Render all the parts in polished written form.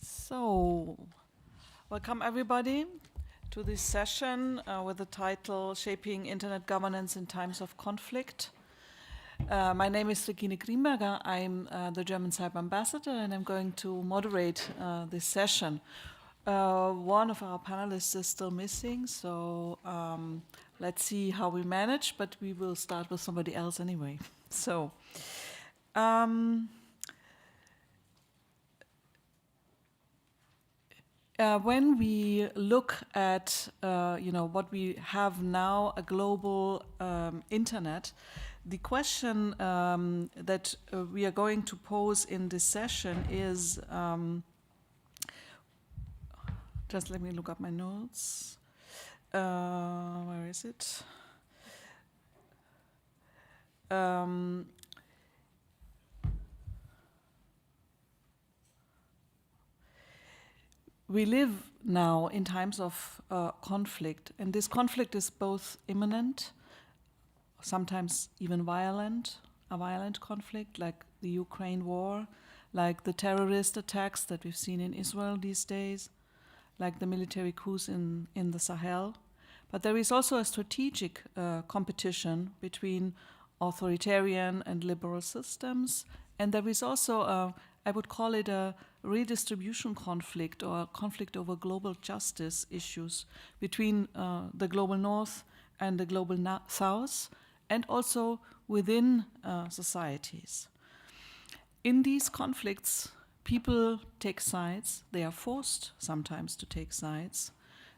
So, welcome everybody to this session with the title Shaping Internet Governance in Times of Conflict. My name is Regine Grimberger. I'm the German Cyber Ambassador and I'm going to moderate this session. One of our panelists is still missing, so let's see how we manage, but we will start with somebody else anyway. So, when we look at what we have now, a global internet, the question that we are going to pose in this session is, just let me look up my notes. Where is it? We live now in times of conflict, and this conflict is both imminent, sometimes even violent, a violent conflict like the Ukraine war, like the terrorist attacks that we've seen in Israel these days, like the military coups in the Sahel. But there is also a strategic competition between authoritarian and liberal systems, and there is also I would call it a redistribution conflict or a conflict over global justice issues between the global north and the global south, and also within societies. In these conflicts, people take sides. They are forced sometimes to take sides.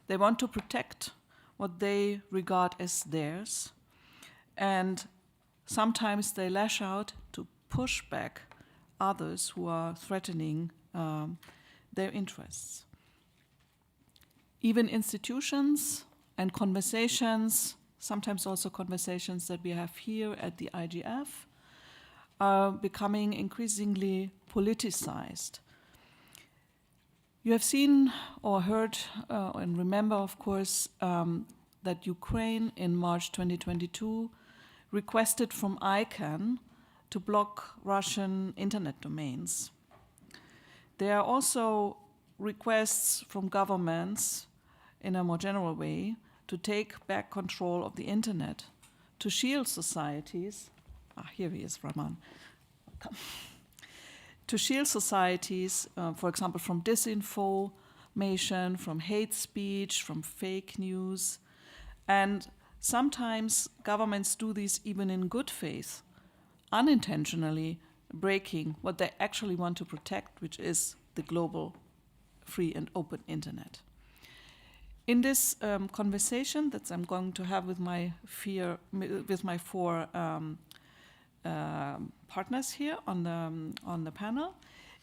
They want to protect what they regard as theirs, and sometimes they lash out to push back others who are threatening their interests. Even institutions and conversations, sometimes also conversations that we have here at the IGF, are becoming increasingly politicized. You have seen or heard and remember, of course, that Ukraine in March 2022 requested from ICANN to block Russian internet domains. There are also requests from governments, in a more general way, to take back control of the internet, to shield societies. Here he is, Raman. To shield societies, for example, from disinformation, from hate speech, from fake news. And sometimes governments do this even in good faith, unintentionally breaking what they actually want to protect, which is the global free and open internet. In this conversation that I'm going to have with my four partners here on the panel,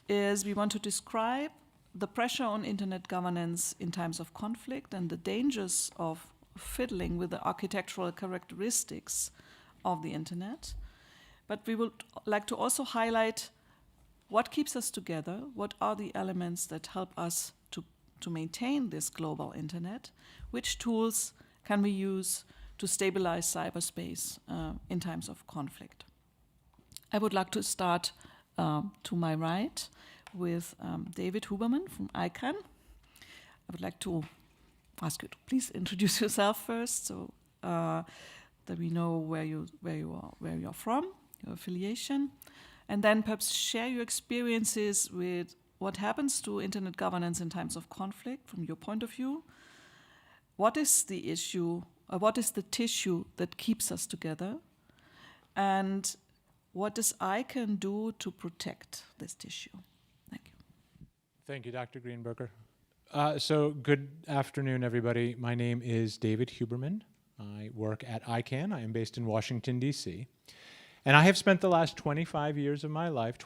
is we want to describe the pressure on internet governance in times of conflict and the dangers of fiddling with the architectural characteristics of the internet. But we would like to also highlight what keeps us together, what are the elements that help us to maintain this global internet, which tools can we use to stabilize cyberspace in times of conflict. I would like to start to my right with David Huberman from ICANN. I would like to ask you to please introduce yourself first, so that we know where you're from, your affiliation, and then perhaps share your experiences with what happens to internet governance in times of conflict from your point of view. What is the issue, or what is the tissue that keeps us together, and what does ICANN do to protect this tissue? Thank you. Thank you, Dr. Greenberger. So good afternoon, everybody. My name is David Huberman. I work at ICANN. I am based in Washington, D.C. And I have spent the last 24 years of my life,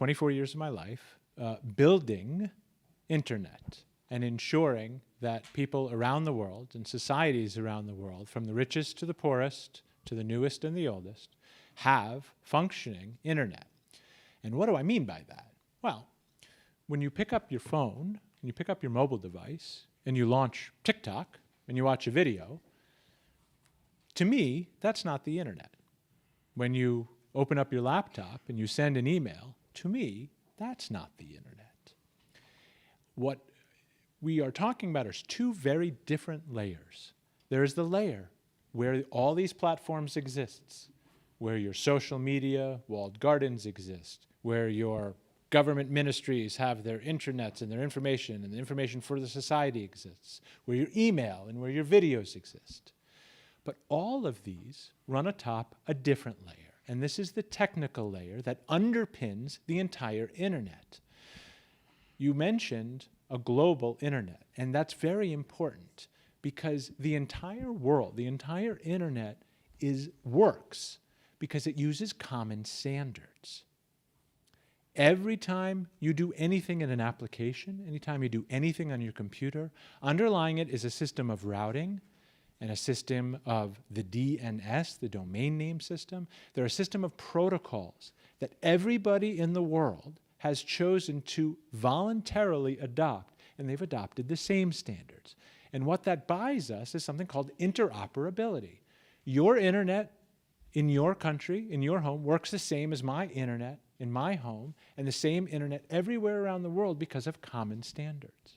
building internet and ensuring that people around the world and societies around the world, from the richest to the poorest to the newest and the oldest, have functioning internet. And what do I mean by that? Well, when you pick up your phone, and you pick up your mobile device, and you launch TikTok, and you watch a video, to me, that's not the internet. When you open up your laptop and you send an email, to me, that's not the internet. what we are talking about is two very different layers. There is the layer where all these platforms exist, where your social media, walled gardens exist, where your government ministries have their intranets and their information, and the information for the society exists, where your email and where your videos exist. But all of these run atop a different layer, and this is the technical layer that underpins the entire internet. You mentioned a global internet, and that's very important because the entire world, the entire internet works because it uses common standards. Every time you do anything in an application, anytime you do anything on your computer, underlying it is a system of routing and a system of the DNS, the domain name system. They're a system of protocols that everybody in the world has chosen to voluntarily adopt, and they've adopted the same standards. And what that buys us is something called interoperability. Your internet in your country, in your home, works the same as my internet in my home, and the same internet everywhere around the world because of common standards.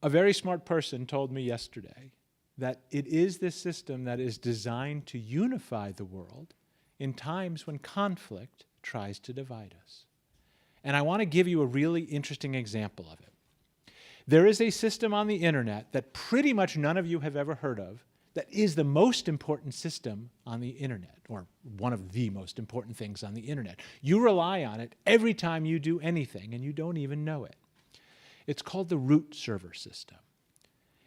A very smart person told me yesterday that it is this system that is designed to unify the world in times when conflict tries to divide us. And I want to give you a really interesting example of it. There is a system on the internet that pretty much none of you have ever heard of that is the most important system on the internet, or one of the most important things on the internet. You rely on it every time you do anything, and you don't even know it. It's called the root server system.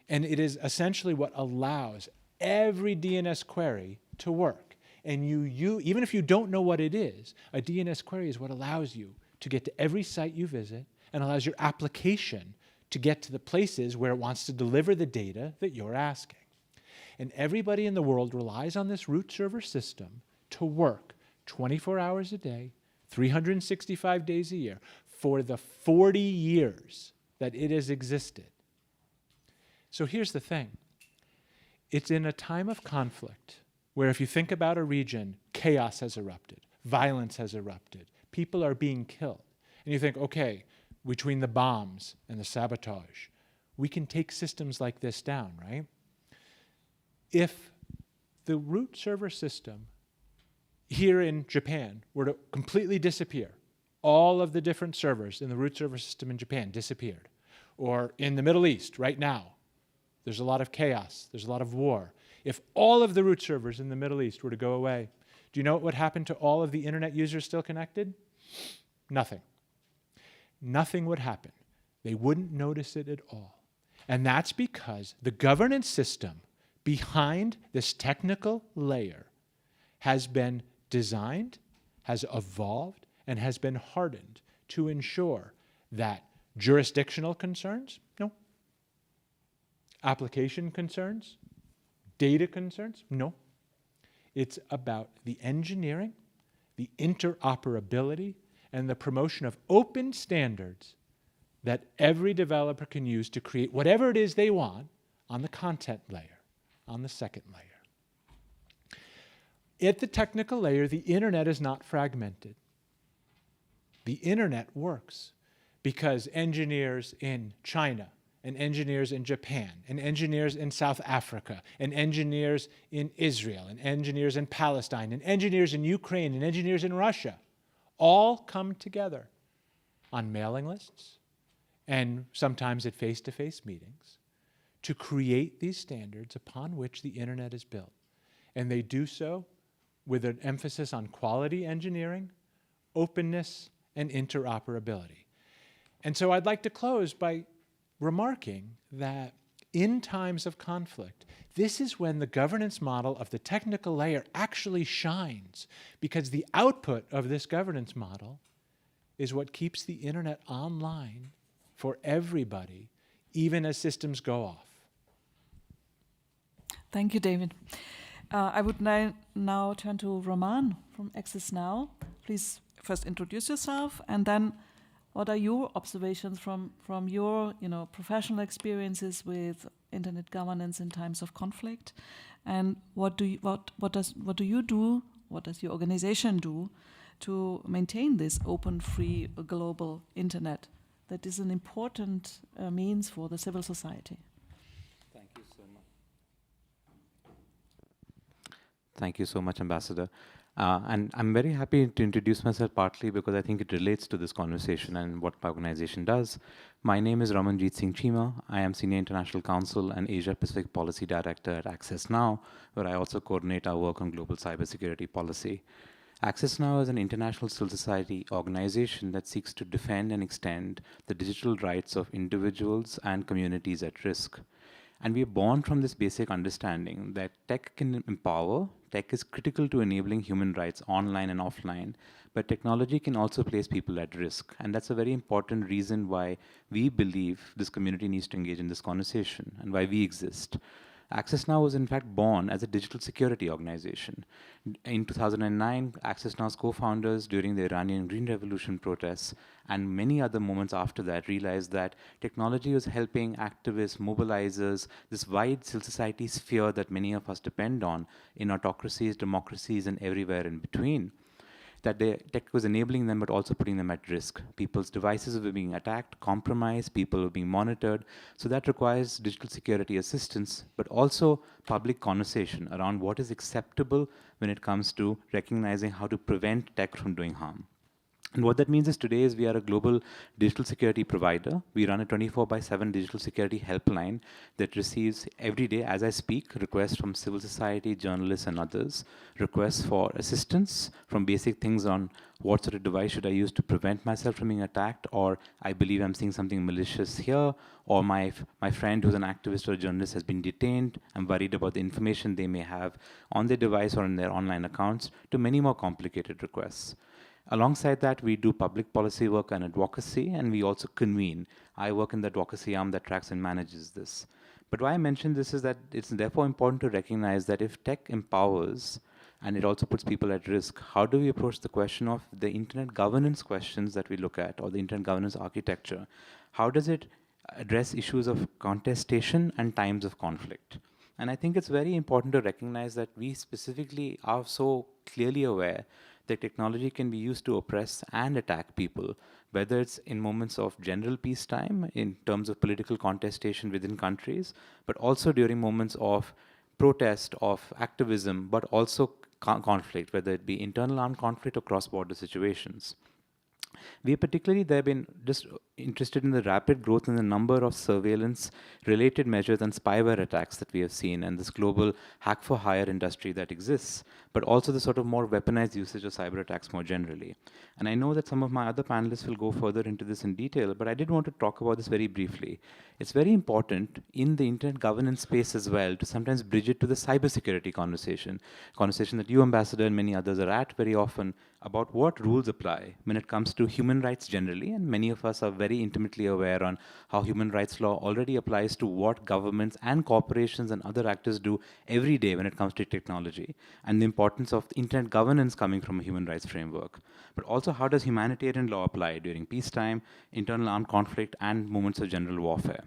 And it is essentially what allows every DNS query to work. And even if you don't know what it is, a DNS query is what allows you to get to every site you visit and allows your application to get to the places where it wants to deliver the data that you're asking. And everybody in the world relies on this root server system to work 24 hours a day, 365 days a year, for the 40 years that it has existed. So here's the thing. It's in a time of conflict where, if you think about a region, chaos has erupted, violence has erupted, people are being killed. And you think, okay, between the bombs and the sabotage, we can take systems like this down, right? If the root server system here in Japan were to completely disappear, all of the different servers in the root server system in Japan disappeared, or in the Middle East right now, there's a lot of chaos, there's a lot of war. If all of the root servers in the Middle East were to go away, do you know what would happen to all of the internet users still connected? Nothing. Nothing would happen. They wouldn't notice it at all. And that's because the governance system behind this technical layer has been designed, has evolved, and has been hardened to ensure that jurisdictional concerns, no. Application concerns, data concerns, no. It's about the engineering, the interoperability, and the promotion of open standards that every developer can use to create whatever it is they want on the content layer, on the second layer. At the technical layer, the internet is not fragmented. The internet works because engineers in China, and engineers in Japan, and engineers in South Africa, and engineers in Israel, and engineers in Palestine, and engineers in Ukraine, and engineers in Russia all come together on mailing lists and sometimes at face-to-face meetings to create these standards upon which the internet is built. And they do so with an emphasis on quality engineering, openness, and interoperability. And so I'd like to close by remarking that in times of conflict, this is when the governance model of the technical layer actually shines, because the output of this governance model is what keeps the internet online for everybody, even as systems go off. Thank you, David. I would now turn to Roman from Access Now. Please first introduce yourself, and then what are your observations from your professional experiences with internet governance in times of conflict, and what does your organization do to maintain this open, free, global internet that is an important means for the civil society. Thank you so much. Thank you so much, Ambassador. And I'm very happy to introduce myself partly because I think it relates to this conversation and what my organization does. My name is Ramanjeet Singh Chima. I am Senior International Counsel and Asia Pacific Policy Director at Access Now, where I also coordinate our work on global cybersecurity policy. Access Now is an international civil society organization that seeks to defend and extend the digital rights of individuals and communities at risk. And we are born from this basic understanding that tech can empower, tech is critical to enabling human rights online and offline, but technology can also place people at risk. And that's a very important reason why we believe this community needs to engage in this conversation and why we exist. Access Now was in fact born as a digital security organization. In 2009, Access Now's co-founders during the Iranian Green Revolution protests and many other moments after that realized that technology was helping activists, mobilizers, this wide civil society sphere that many of us depend on in autocracies, democracies, and everywhere in between. That the tech was enabling them but also putting them at risk. People's devices were being attacked, compromised, people were being monitored. So that requires digital security assistance, but also public conversation around what is acceptable when it comes to recognizing how to prevent tech from doing harm. And what that means is today is we are a global digital security provider. We run a 24/7 digital security helpline that receives every day, as I speak, requests from civil society, journalists, and others, requests for assistance from basic things on what sort of device should I use to prevent myself from being attacked, or I believe I'm seeing something malicious here, or my friend who's an activist or a journalist has been detained. I'm worried about the information they may have on their device or in their online accounts, to many more complicated requests. Alongside that, we do public policy work and advocacy, and we also convene. I work in the advocacy arm that tracks and manages this. But why I mention this is that it's therefore important to recognize that if tech empowers, and it also puts people at risk, how do we approach the question of the internet governance questions that we look at, or the internet governance architecture? How does it address issues of contestation and times of conflict? And I think it's very important to recognize that we specifically are so clearly aware that technology can be used to oppress and attack people, whether it's in moments of general peacetime, in terms of political contestation within countries, but also during moments of protest, of activism, but also conflict, whether it be internal armed conflict or cross-border situations. We particularly there been just interested in the rapid growth in the number of surveillance-related measures and spyware attacks that we have seen, and this global hack-for-hire industry that exists, but also the sort of more weaponized usage of cyber attacks more generally. And I know that some of my other panelists will go further into this in detail, but I did want to talk about this very briefly. It's very important in the internet governance space as well to sometimes bridge it to the cybersecurity conversation that you, Ambassador, and many others are at very often, about what rules apply when it comes to human rights generally, and many of us are very intimately aware on how human rights law already applies to what governments and corporations and other actors do every day when it comes to technology, and the importance of internet governance coming from a human rights framework. But also, how does humanitarian law apply during peacetime, internal armed conflict, and moments of general warfare?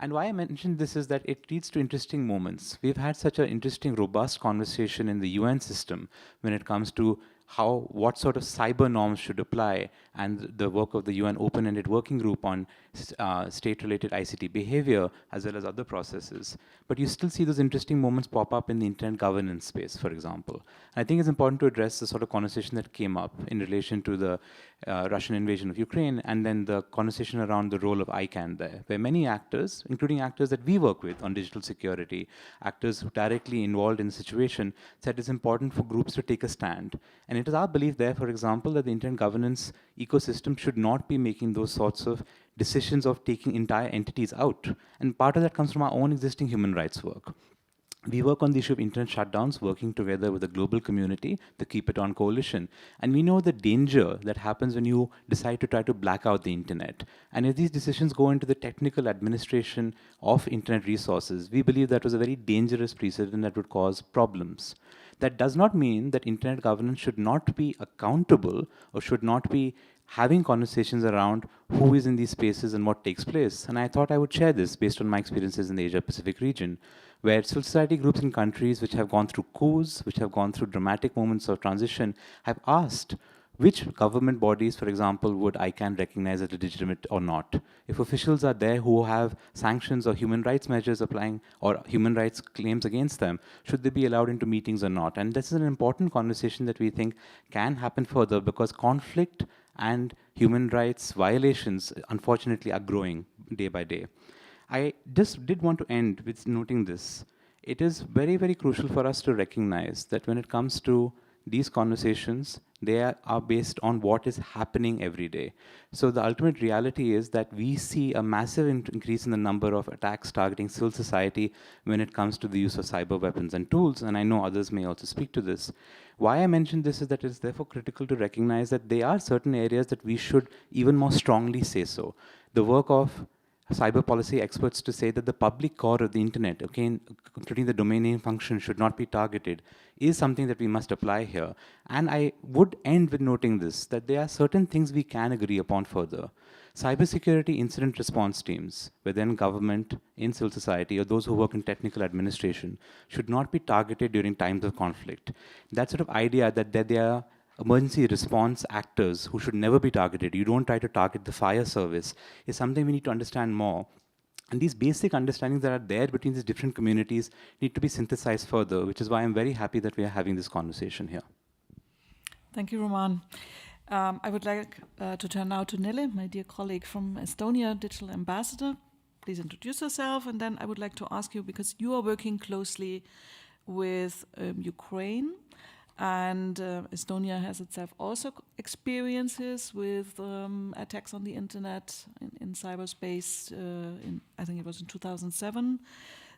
And why I mentioned this is that it leads to interesting moments. We've had such an interesting, robust conversation in the UN system when it comes to what sort of cyber norms should apply, and the work of the UN Open-Ended Working Group on state-related ICT behavior, as well as other processes. But you still see those interesting moments pop up in the internet governance space, for example. And I think it's important to address the sort of conversation that came up in relation to the Russian invasion of Ukraine, and then the conversation around the role of ICANN there, where many actors, including actors that we work with on digital security, actors who directly involved in the situation, said it's important for groups to take a stand. And it is our belief there, for example, that the internet governance ecosystem should not be making those sorts of decisions of taking entire entities out. And part of that comes from our own existing human rights work. We work on the issue of internet shutdowns, working together with the global community, the Keep It On Coalition. And we know the danger that happens when you decide to try to black out the internet. And if these decisions go into the technical administration of internet resources, we believe that was a very dangerous precedent that would cause problems. That does not mean that internet governance should not be accountable or should not be having conversations around who is in these spaces and what takes place. And I thought I would share this based on my experiences in the Asia-Pacific region, where civil society groups in countries which have gone through coups, which have gone through dramatic moments of transition, have asked which government bodies, for example, would ICANN recognize as legitimate or not? If officials are there who have sanctions or human rights measures applying or human rights claims against them, should they be allowed into meetings or not? And this is an important conversation that we think can happen further, because conflict and human rights violations, unfortunately, are growing day by day. I just did want to end with noting this. It is very, very crucial for us to recognize that when it comes to these conversations, they are based on what is happening every day. So the ultimate reality is that we see a massive increase in the number of attacks targeting civil society when it comes to the use of cyber weapons and tools, and I know others may also speak to this. Why I mention this is that it is therefore critical to recognize that there are certain areas that we should even more strongly say so. The work of cyber policy experts to say that the public core of the internet, okay, including the domain name function, should not be targeted, is something that we must apply here. And I would end with noting this, that there are certain things we can agree upon further. Cybersecurity incident response teams, within government, in civil society, or those who work in technical administration, should not be targeted during times of conflict. That sort of idea that they are emergency response actors who should never be targeted, you don't try to target the fire service, is something we need to understand more. And these basic understandings that are there between these different communities need to be synthesized further, which is why I'm very happy that we are having this conversation here. Thank you, Roman. I would like to turn now to Nele, my dear colleague from Estonia, Digital Ambassador. Please introduce yourself, and then I would like to ask you, because you are working closely with Ukraine, and Estonia has itself also experiences with attacks on the internet in cyberspace. I think it was in 2007.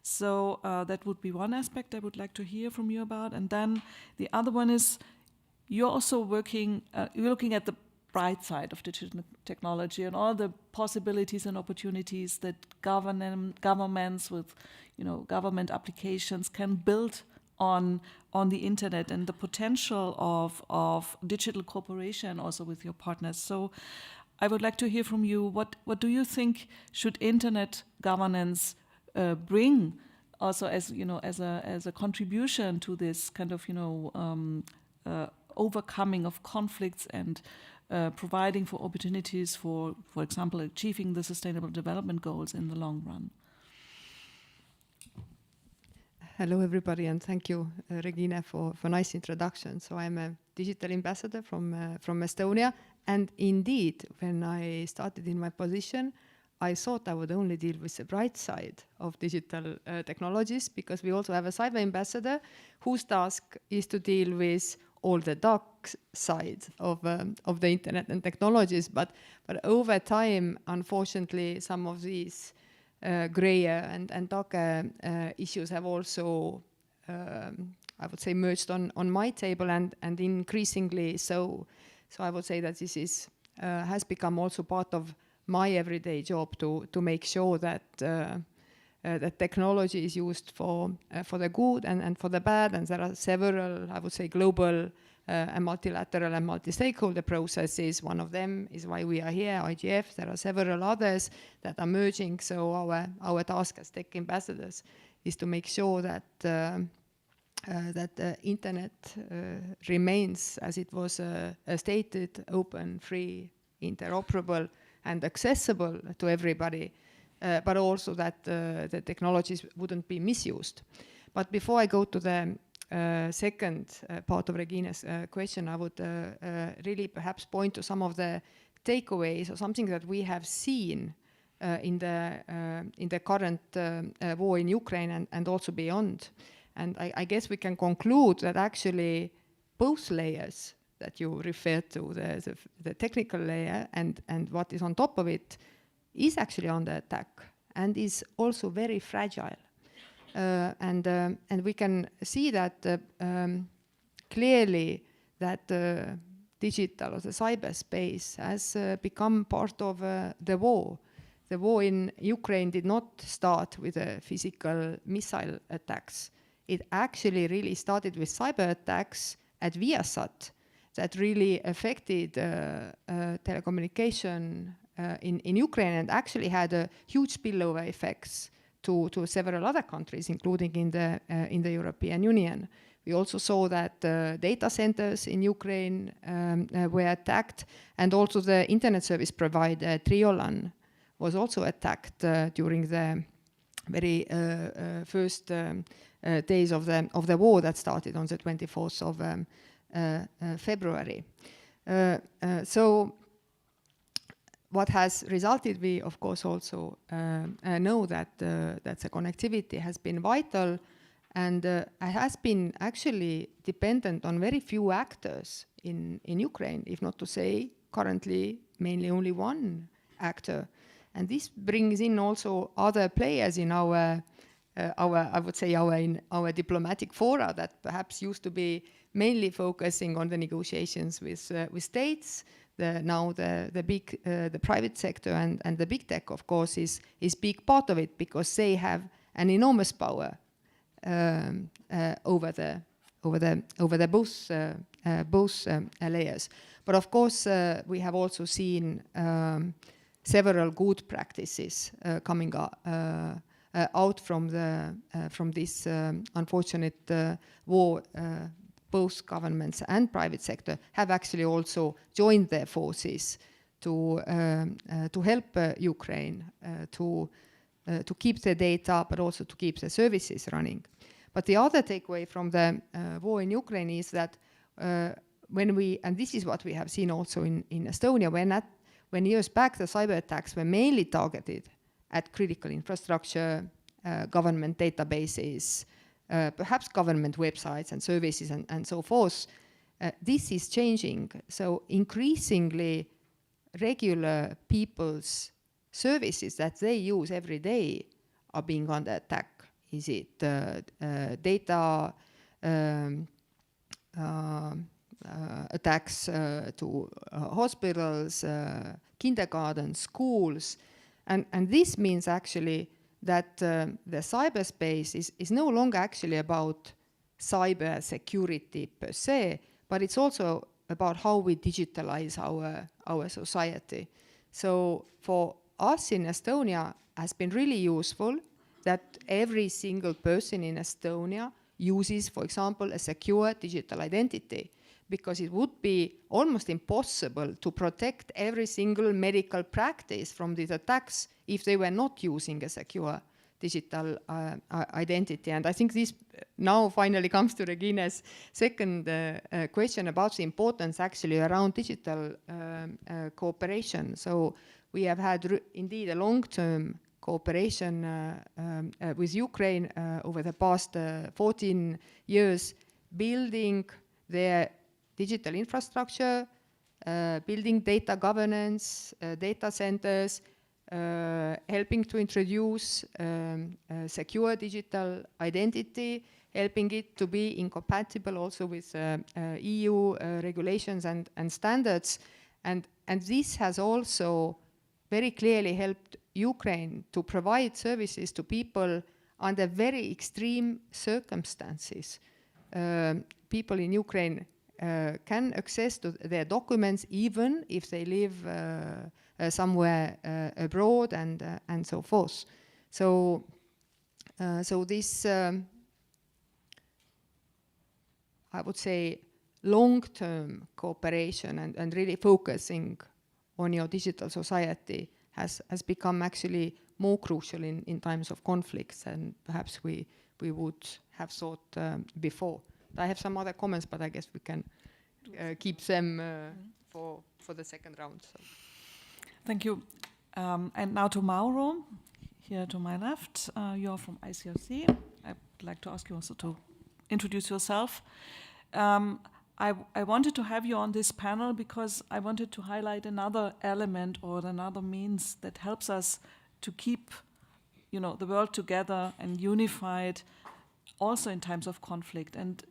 So that would be one aspect I would like to hear from you about. And then the other one is you're also working, you're looking at the bright side of digital technology and all the possibilities and opportunities that governments with, government applications can build on the internet, and the potential of digital cooperation also with your partners. So I would like to hear from you, what do you think should internet governance bring also as a contribution to this kind of overcoming of conflicts and providing for opportunities for example, achieving the Sustainable Development Goals in the long run? Hello, everybody, and thank you, Regina, for nice introduction. So I'm a digital ambassador from Estonia, and indeed, when I started in my position, I thought I would only deal with the bright side of digital technologies, because we also have a cyber ambassador whose task is to deal with all the dark side of the internet and technologies. But over time, unfortunately, some of these grayer and darker issues have also, I would say, merged on my table, and increasingly so. So I would say that this is has become also part of my everyday job to make sure that that technology is used for the good and for the bad. And there are several, I would say, global and multilateral and multi-stakeholder processes. One of them is why we are here, IGF. There are several others that are merging. So our task as tech ambassadors is to make sure that that the internet remains, as it was stated, open, free, interoperable, and accessible to everybody, but also that the technologies wouldn't be misused. But before I go to the second part of Regina's question, I would really perhaps point to some of the takeaways or something that we have seen in the current war in Ukraine and also beyond. And I guess we can conclude that actually both layers that you referred to, the technical layer and what is on top of it, is actually under attack and is also very fragile. And we can see that clearly that digital or the cyberspace has become part of the war. The war in Ukraine did not start with physical missile attacks. It actually really started with cyber attacks at Viasat that really affected telecommunication in Ukraine, and actually had a huge spillover effects to several other countries, including in the European Union. We also saw that data centers in Ukraine were attacked, and also the internet service provider Triolan was also attacked during the very first days of the war that started on the 24th of February. So what has resulted, we of course also know that the connectivity has been vital, and has been actually dependent on very few actors in Ukraine, if not to say currently mainly only one actor. And this brings in also other players in our I would say our diplomatic fora that perhaps used to be mainly focusing on the negotiations with states. Now the big the private sector and the big tech, of course, is big part of it, because they have an enormous power over the both layers. But of course, we have also seen several good practices coming out from this unfortunate war. Both governments and private sector have actually also joined their forces to help Ukraine to keep the data, but also to keep the services running. But the other takeaway from the war in Ukraine is that when we, and this is what we have seen also in Estonia, when years back the cyber attacks were mainly targeted at critical infrastructure, government databases, perhaps government websites and services and so forth, this is changing. So increasingly regular people's services that they use every day are being under attack. Is it data attacks to hospitals, kindergartens, schools, and this means actually that the cyberspace is no longer actually about cyber security per se, but it's also about how we digitalize our society. So for us in Estonia has been really useful that every single person in Estonia uses, for example, a secure digital identity, because it would be almost impossible to protect every single medical practice from these attacks if they were not using a secure digital identity. And I think this now finally comes to Regina's second question about the importance actually around digital cooperation. So we have had indeed a long-term cooperation with Ukraine over the past 14 years, building their digital infrastructure, building data governance, data centers, helping to introduce secure digital identity, helping it to be incompatible also with EU regulations and standards. And this has also very clearly helped Ukraine to provide services to people under very extreme circumstances. People in Ukraine can access to their documents even if they live somewhere abroad and so forth. So this, I would say, long-term cooperation and really focusing on your digital society has become actually more crucial in times of conflicts than perhaps we would have thought before. I have some other comments, but I guess we can keep them for the second round. So. Thank you. And now to Mauro, here to my left. You're from ICRC. I'd like to ask you also to introduce yourself. I wanted to have you on this panel because I wanted to highlight another element or another means that helps us to keep, the world together and unified, also in times of conflict. And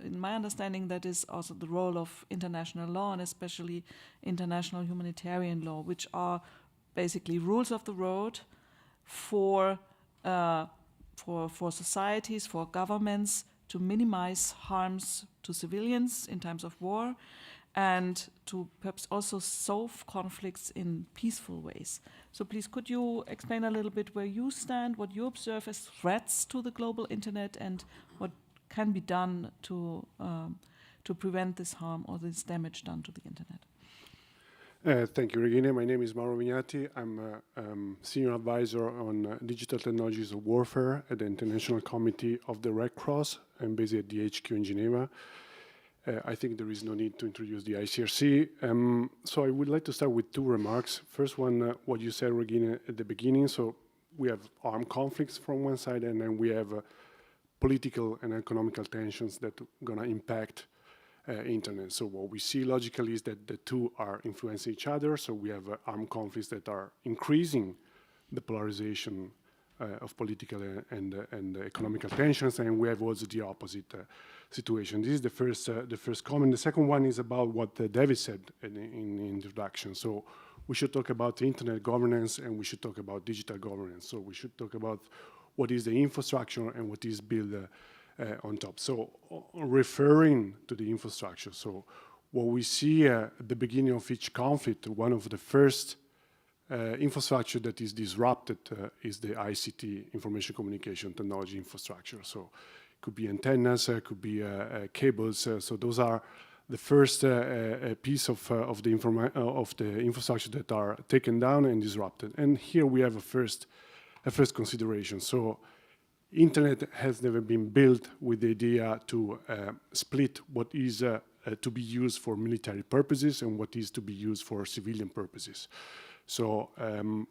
in my understanding, that is also the role of international law, and especially international humanitarian law, which are basically rules of the road for societies, for governments, to minimize harms to civilians in times of war, and to perhaps also solve conflicts in peaceful ways. So please, could you explain a little bit where you stand, what you observe as threats to the global internet, and what can be done to prevent this harm or this damage done to the internet? Thank you, Regina. My name is Mauro Vignati. I'm a senior advisor on digital technologies of warfare at the International Committee of the Red Cross. I'm based at the HQ in Geneva. I think there is no need to introduce the ICRC. So I would like to start with two remarks. First one, what you said, Regina, at the beginning. So we have armed conflicts from one side, and then we have political and economical tensions that are going to impact internet. So what we see logically is that the two are influencing each other. So we have armed conflicts that are increasing the polarization of political and economical tensions, and we have also the opposite situation. This is the first comment. The second one is about what David said in the introduction. So we should talk about internet governance, and we should talk about digital governance. So we should talk about what is the infrastructure and what is built on top. So referring to the infrastructure, so what we see at the beginning of each conflict, one of the first infrastructure that is disrupted is the ICT, information communication technology infrastructure. So it could be antennas, it could be cables. So those are the first piece of the infrastructure that are taken down and disrupted. And here we have a first consideration. So internet has never been built with the idea to split what is to be used for military purposes and what is to be used for civilian purposes. So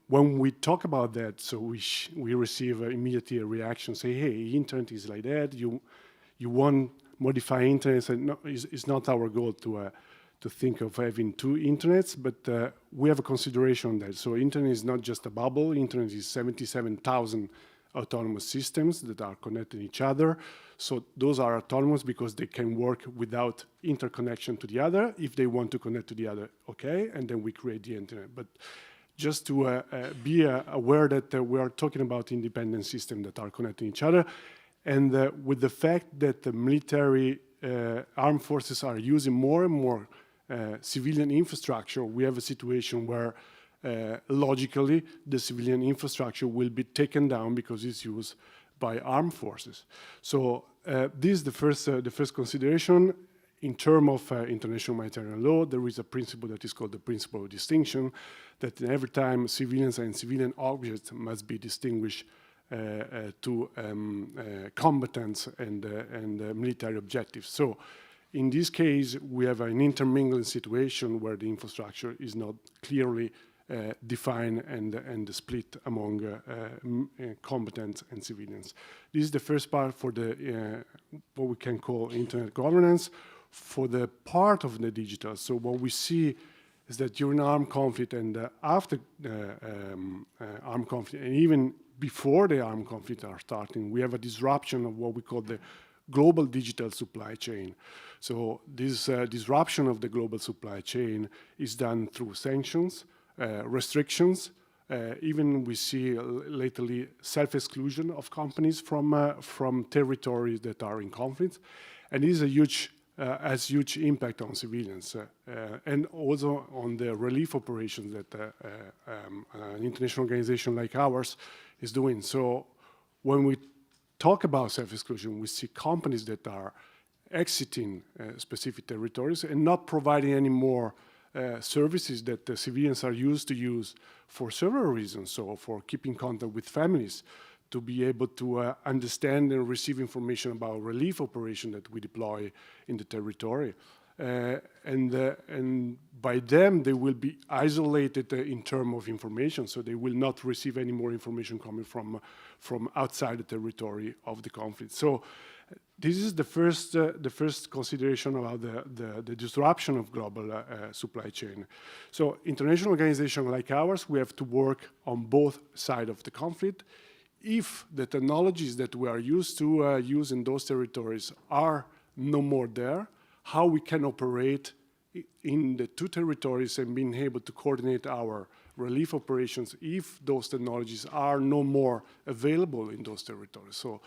when we talk about that, so we receive immediately a reaction, say, hey, internet is like that, you won't modify internet, and no, it's not our goal to think of having two internets, but we have a consideration on that. So internet is not just a bubble, internet is 77,000 autonomous systems that are connected to each other. So those are autonomous because they can work without interconnection to the other. If they want to connect to the other, okay, and then we create the internet. But just to be aware that we are talking about independent systems that are connecting each other. And with the fact that the military armed forces are using more and more civilian infrastructure, we have a situation where logically, the civilian infrastructure will be taken down because it's used by armed forces. So this is the first consideration. In terms of international humanitarian law, there is a principle that is called the principle of distinction, that every time civilians and civilian objects must be distinguished to combatants and military objectives. So in this case, we have an intermingling situation where the infrastructure is not clearly defined and split among combatants and civilians. This is the first part for the what we can call internet governance. For the part of the digital, so what we see is that during armed conflict and after armed conflict, and even before the armed conflict are starting, we have a disruption of what we call the global digital supply chain. So this disruption of the global supply chain is done through sanctions, restrictions, even we see lately self-exclusion of companies from territories that are in conflict, and this is a huge has huge impact on civilians and also on the relief operations that an international organization like ours is doing. So when we talk about self-exclusion, we see companies that are exiting specific territories and not providing any more services that the civilians are used to use for several reasons. So for keeping contact with families, to be able to understand and receive information about relief operation that we deploy in the territory. And by them, they will be isolated in terms of information, so they will not receive any more information coming from outside the territory of the conflict. So this is the first consideration about the disruption of global supply chain. So international organizations like ours, we have to work on both sides of the conflict. If the technologies that we are used to use in those territories are no more there, how we can operate in the two territories and being able to coordinate our relief operations if those technologies are no more available in those territories. So,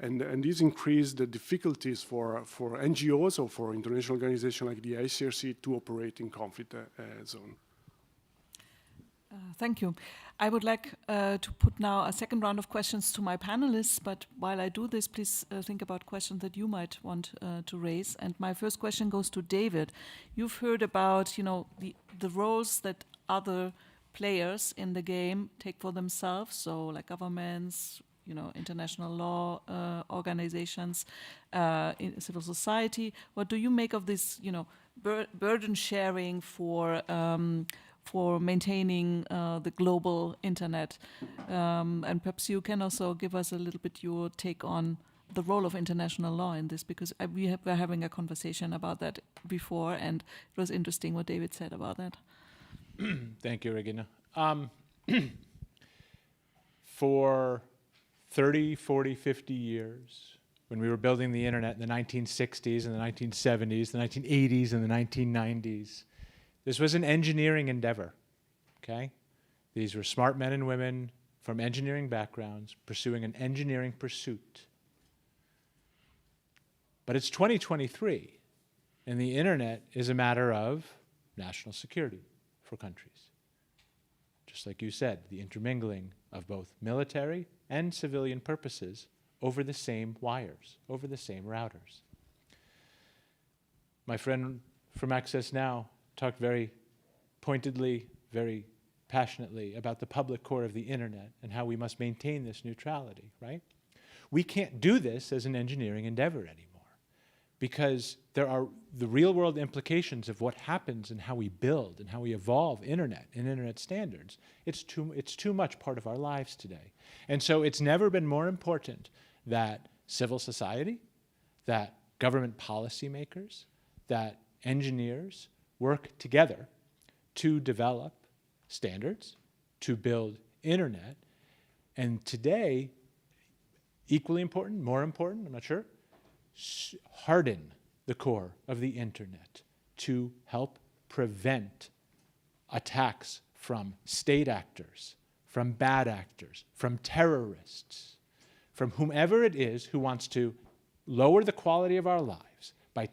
and this increases the difficulties for NGOs or for international organizations like the ICRC to operate in conflict zone. Thank you. I would like to put now a second round of questions to my panelists, but while I do this, please think about questions that you might want to raise. And my first question goes to David. You've heard about, the roles that other players in the game take for themselves, so like governments, international law organizations, in civil society. What do you make of this, burden sharing for maintaining the global internet? And perhaps you can also give us a little bit your take on the role of international law in this, because we were having a conversation about that before, and it was interesting what David said about that. Thank you, Regina. For 30, 40, 50 years, when we were building the internet in the 1960s and the 1970s, the 1980s and the 1990s, this was an engineering endeavor, okay? These were smart men and women from engineering backgrounds pursuing an engineering pursuit. But it's 2023, and the internet is a matter of national security for countries. Just like you said, the intermingling of both military and civilian purposes over the same wires, over the same routers. My friend from Access Now talked very pointedly, very passionately about the public core of the internet and how we must maintain this neutrality, right? We can't do this as an engineering endeavor anymore, because there are the real world implications of what happens and how we build and how we evolve internet and internet standards. It's too much part of our lives today. And so it's never been more important that civil society, that government policymakers, that engineers work together to develop standards, to build internet. And today, equally important, more important, I'm not sure, harden the core of the internet to help prevent attacks from state actors, from bad actors, from terrorists, from whomever it is who wants to lower the quality of our lives by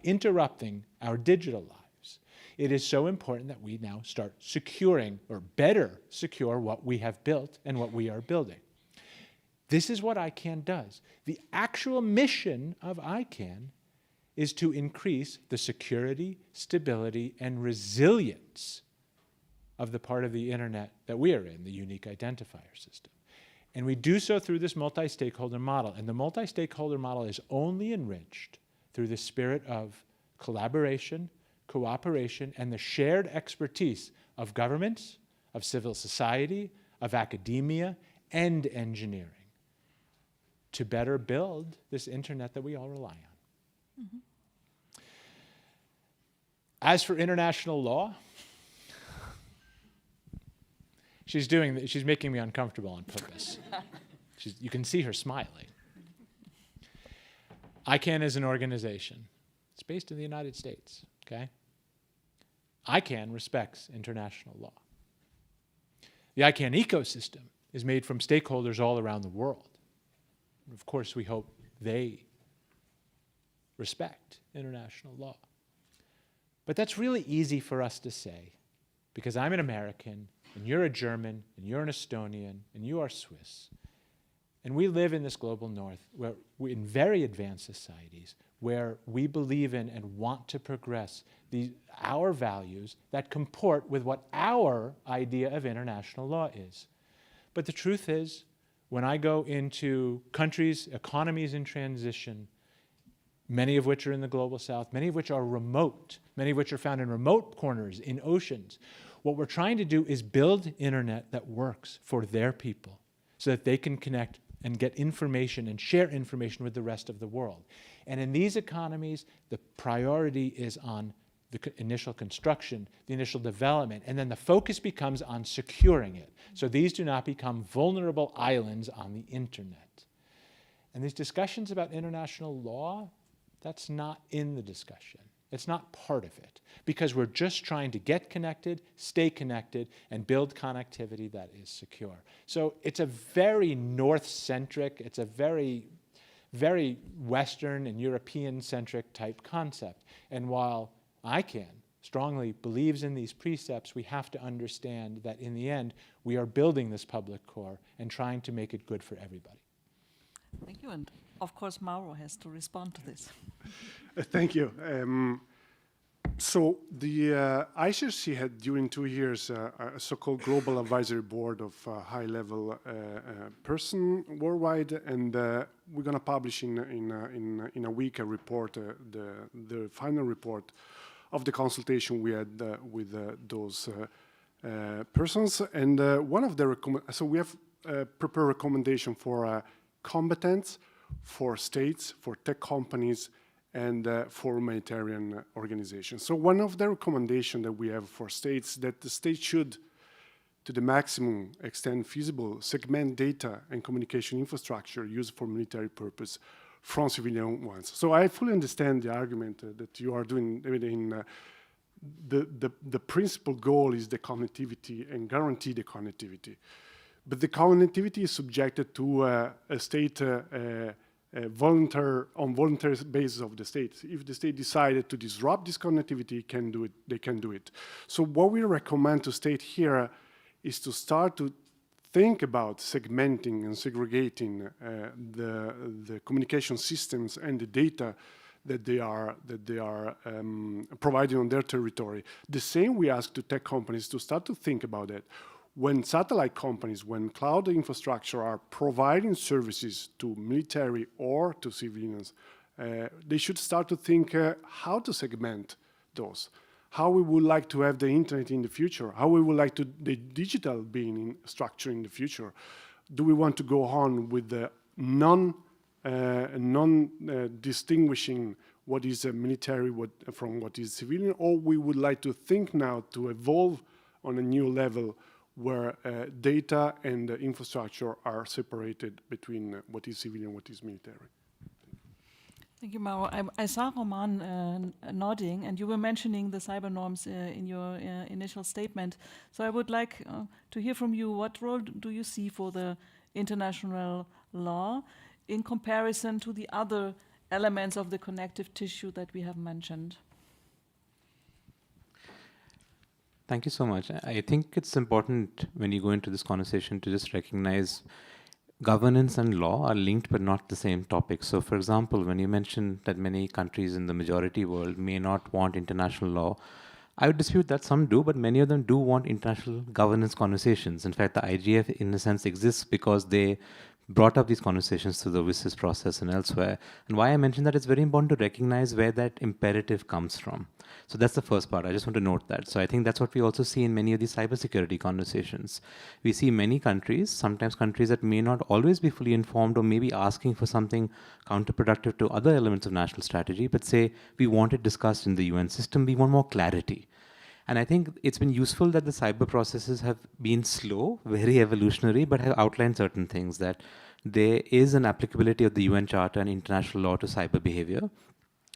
interrupting our digital lives. It is so important that we now start securing, or better secure, what we have built and what we are building. This is what ICANN does. The actual mission of ICANN is to increase the security, stability, and resilience of the part of the internet that we are in, the unique identifier system. And we do so through this multi-stakeholder model. And the multi-stakeholder model is only enriched through the spirit of collaboration, cooperation, and the shared expertise of governments, of civil society, of academia, and engineering, to better build this internet that we all rely on. Mm-hmm. As for international law, she's making me uncomfortable on purpose. You can see her smiling. ICANN is an organization. It's based in the United States, okay? ICANN respects international law. The ICANN ecosystem is made from stakeholders all around the world. Of course, we hope they respect international law. But that's really easy for us to say, because I'm an American, and you're a German, and you're an Estonian, and you are Swiss. And we live in this global north, where in very advanced societies, where we believe in and want to progress our values that comport with what our idea of international law is. But the truth is, when I go into countries, economies in transition, many of which are in the global south, many of which are remote, many of which are found in remote corners, in oceans, what we're trying to do is build internet that works for their people so that they can connect and get information and share information with the rest of the world. And in these economies, the priority is on the initial construction, the initial development, and then the focus becomes on securing it. So these do not become vulnerable islands on the internet. And these discussions about international law, that's not in the discussion. It's not part of it, because we're just trying to get connected, stay connected, and build connectivity that is secure. So it's a very North-centric, it's a very, very Western and European-centric type concept. And while ICANN strongly believes in these precepts, we have to understand that in the end, we are building this public core and trying to make it good for everybody. Thank you. And of course, Mauro has to respond to this. Thank you. So the ICRC had during 2 years a so-called global advisory board of high-level person worldwide, and we're going to publish in a week a report, the final report of the consultation we had with those persons. And one of the so we have prepared recommendation for competence for states, for tech companies, and for humanitarian organizations. So one of the recommendations that we have for states that the state should, to the maximum extent feasible, segment data and communication infrastructure used for military purpose from civilian ones. So I fully understand the argument that you are doing. The principal goal is the connectivity and guarantee the connectivity. But the connectivity is subjected to a state voluntary basis of the state. If the state decided to disrupt this connectivity, they can do it. So what we recommend to state here is to start to think about segmenting and segregating the communication systems and the data that they are providing on their territory. The same we ask to tech companies to start to think about it. When satellite companies, when cloud infrastructure are providing services to military or to civilians, they should start to think how to segment those, how we would like to have the internet in the future, how we would like to the digital being structure in the future. Do we want to go on with the distinguishing what is military from what is civilian, or we would like to think now to evolve on a new level where data and infrastructure are separated between what is civilian and what is military. Thank you, Mauro. I saw Roman nodding, and you were mentioning the cyber norms in your initial statement. So I would like to hear from you, what role do you see for the international law in comparison to the other elements of the connective tissue that we have mentioned? Thank you so much. I think it's important when you go into this conversation to just recognize governance and law are linked but not the same topic. So for example, when you mentioned that many countries in the majority world may not want international law, I would dispute that some do, but many of them do want international governance conversations. In fact, the IGF in a sense exists because they brought up these conversations through the WSIS process and elsewhere. And why I mentioned that, it's very important to recognize where that imperative comes from. So that's the first part. I just want to note that. So I think that's what we also see in many of these cybersecurity conversations. We see many countries, sometimes countries that may not always be fully informed or maybe asking for something counterproductive to other elements of national strategy, but say, we want it discussed in the UN system, we want more clarity. And I think it's been useful that the cyber processes have been slow, very evolutionary, but have outlined certain things, that there is an applicability of the UN Charter and international law to cyber behavior.